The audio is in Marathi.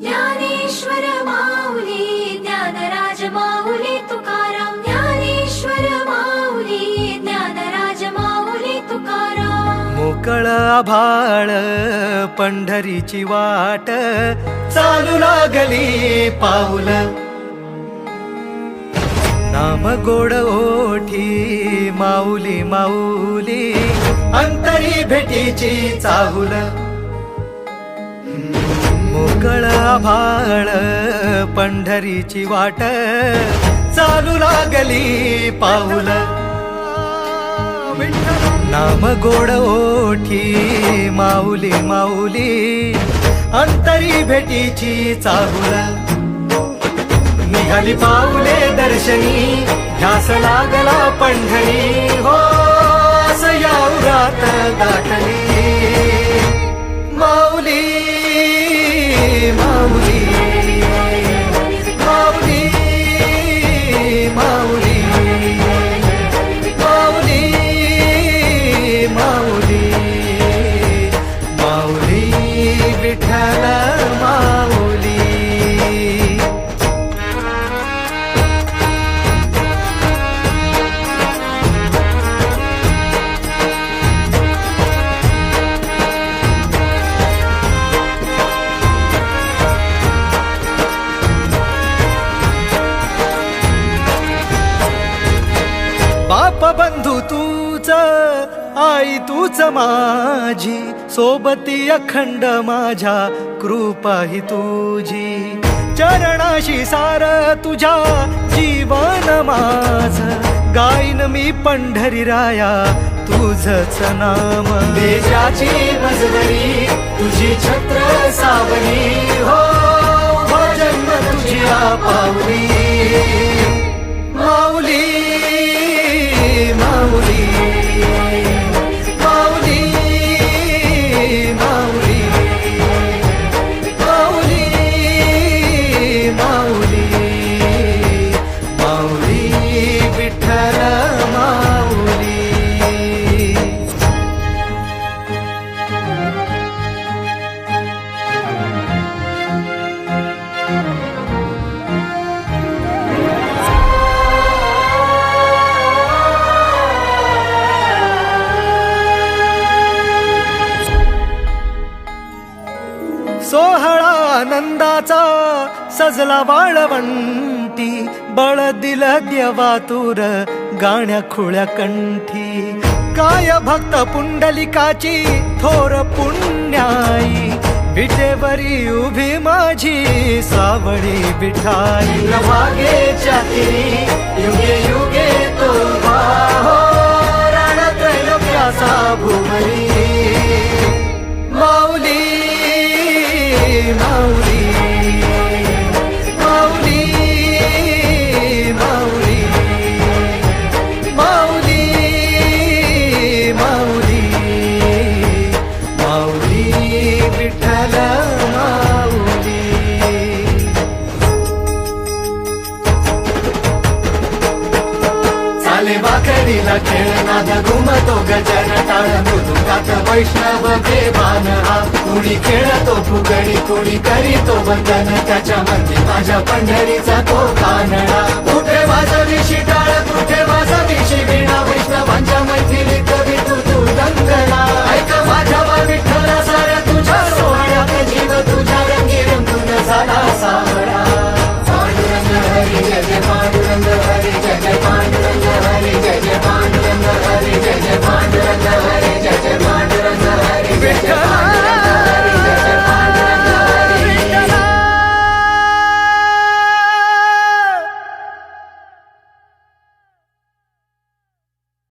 ज्ञानेश्वर माऊली ज्ञानराज माऊली तुकाराम ज्ञानेश्वर माऊली ज्ञानराज माऊली तुकाराम मोकळ आभाळ पंढरीची वाट चालू लागली पाऊल नाम गोड ओठी माऊली माऊली अंतरी भेटीची चाहुल मोकळ आभाळ पंढरीची वाट चालू लागली पाऊल नाम गोड ओठी माऊली माऊली अंतरी भेटीची चाहुल निघाली पाऊले दर्शनी ध्यास लागला पंढरी हो असं या उरात दाटली माऊली माऊली माऊली माऊली माऊली माऊली माऊली विठ्ठल माऊली बाप बंधू तूच आई तूच माझी सोबती अखंड माझ्या कृपा ही तुझी चरणाशी सार तुझ्या जीवन माझ गाईन मी पंढरी राया तुझच नाम देशाची मजबरी तुझी छत्र सावली हो जन्म तुझ्या पावली माऊली माऊली माऊली माऊली माऊली माऊली माऊली विठ्ठल माऊली सोहळा आनंदाचा सजला वाळवंटी बळ दिल देवातुर गाण्या खुळ्या कंठी काय भक्त पुंडलिकाची थोर पुण्याई विटेवरी उभी माझी सावळी विठाई वागेच्या तिरी युगे युगे तो हो रणत्रैलोक्याचा भूमरी माऊली माऊली माऊली माऊली माऊली माऊली माऊली विठ्ठल माऊली चाले वाकडीला खेळ नाद घुमतो गजर टाळ मृदुकात वैष्णव देवान हा कुणी खेळतो फुगडी कुणी करीतो वंदन त्याच्या मध्ये माझ्या पंढरीचा तो कानडा कुठे वाजवी शिटाळ कुठे वाजवी शिवीणा वैष्णवांच्या मैथिलीत विठू तू दंगला ऐक माझ्या विठ्ठला साऱ्या तुझ्या सोहळ्यात जीव तुझ्या रंगी रंगून झाला सावळा पांडुरंग हरी जय पांडुरंग हरी